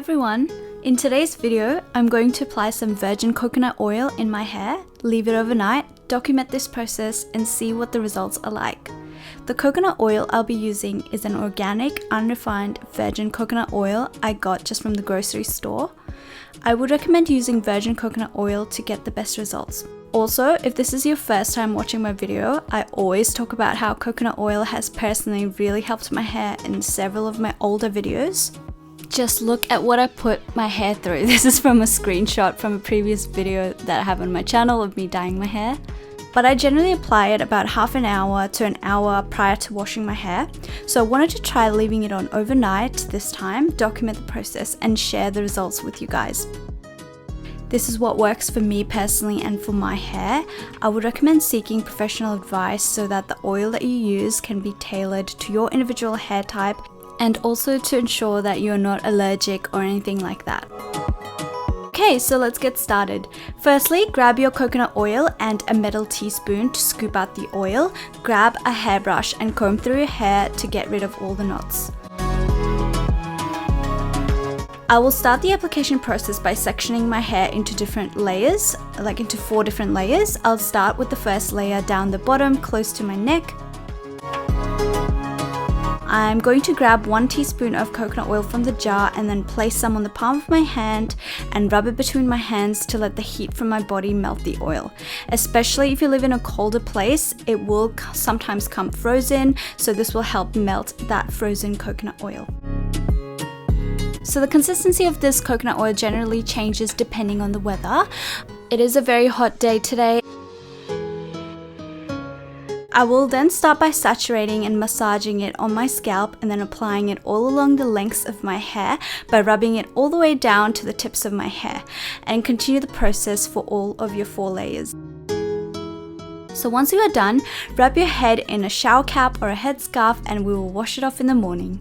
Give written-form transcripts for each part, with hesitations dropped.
everyone! In today's video, I'm going to apply some virgin coconut oil in my hair, leave it overnight, document this process and see what the results are like. The coconut oil I'll be using is an organic, unrefined virgin coconut oil I got just from the grocery store. I would recommend using virgin coconut oil to get the best results. Also, if this is your first time watching my video, I always talk about how coconut oil has personally really helped my hair in several of my older videos. Just look at what I put my hair through. This is from a screenshot from a previous video that I have on my channel of me dyeing my hair. But I generally apply it about half an hour to an hour prior to washing my hair. So I wanted to try leaving it on overnight this time, document the process and share the results with you guys. This is what works for me personally and for my hair. I would recommend seeking professional advice so that the oil that you use can be tailored to your individual hair type and also to ensure that you're not allergic or anything like that. Okay, so let's get started. Firstly, grab your coconut oil and a metal teaspoon to scoop out the oil. Grab a hairbrush and comb through your hair to get rid of all the knots. I will start the application process by sectioning my hair into different layers, like into 4 different layers. I'll start with the first layer down the bottom, close to my neck. I'm going to grab 1 teaspoon of coconut oil from the jar and then place some on the palm of my hand and rub it between my hands to let the heat from my body melt the oil. Especially if you live in a colder place, it will sometimes come frozen, so this will help melt that frozen coconut oil. So the consistency of this coconut oil generally changes depending on the weather. It is a very hot day today. I will then start by saturating and massaging it on my scalp and then applying it all along the lengths of my hair by rubbing it all the way down to the tips of my hair, and continue the process for all of your 4 layers. So once you are done, wrap your head in a shower cap or a headscarf and we will wash it off in the morning.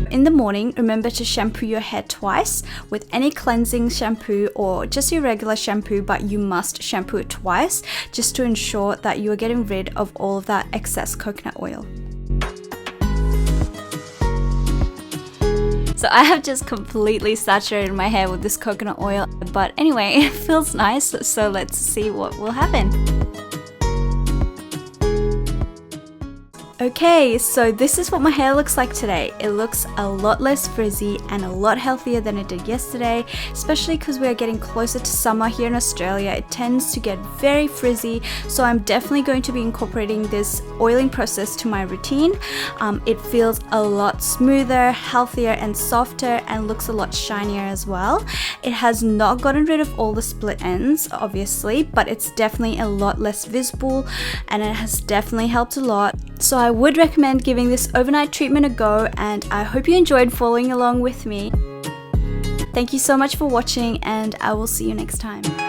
In the morning, remember to shampoo your hair twice with any cleansing shampoo or just your regular shampoo, but you must shampoo it twice just to ensure that you are getting rid of all of that excess coconut oil. So I have just completely saturated my hair with this coconut oil, but anyway, it feels nice, so let's see what will happen. Okay, so this is what my hair looks like today. It looks a lot less frizzy and a lot healthier than it did yesterday, especially because we are getting closer to summer here in Australia. It tends to get very frizzy, so I'm definitely going to be incorporating this oiling process to my routine. It feels a lot smoother, healthier and softer and looks a lot shinier as well. It has not gotten rid of all the split ends, obviously, but it's definitely a lot less visible and it has definitely helped a lot. So I would recommend giving this overnight treatment a go, and I hope you enjoyed following along with me. Thank you so much for watching and I will see you next time.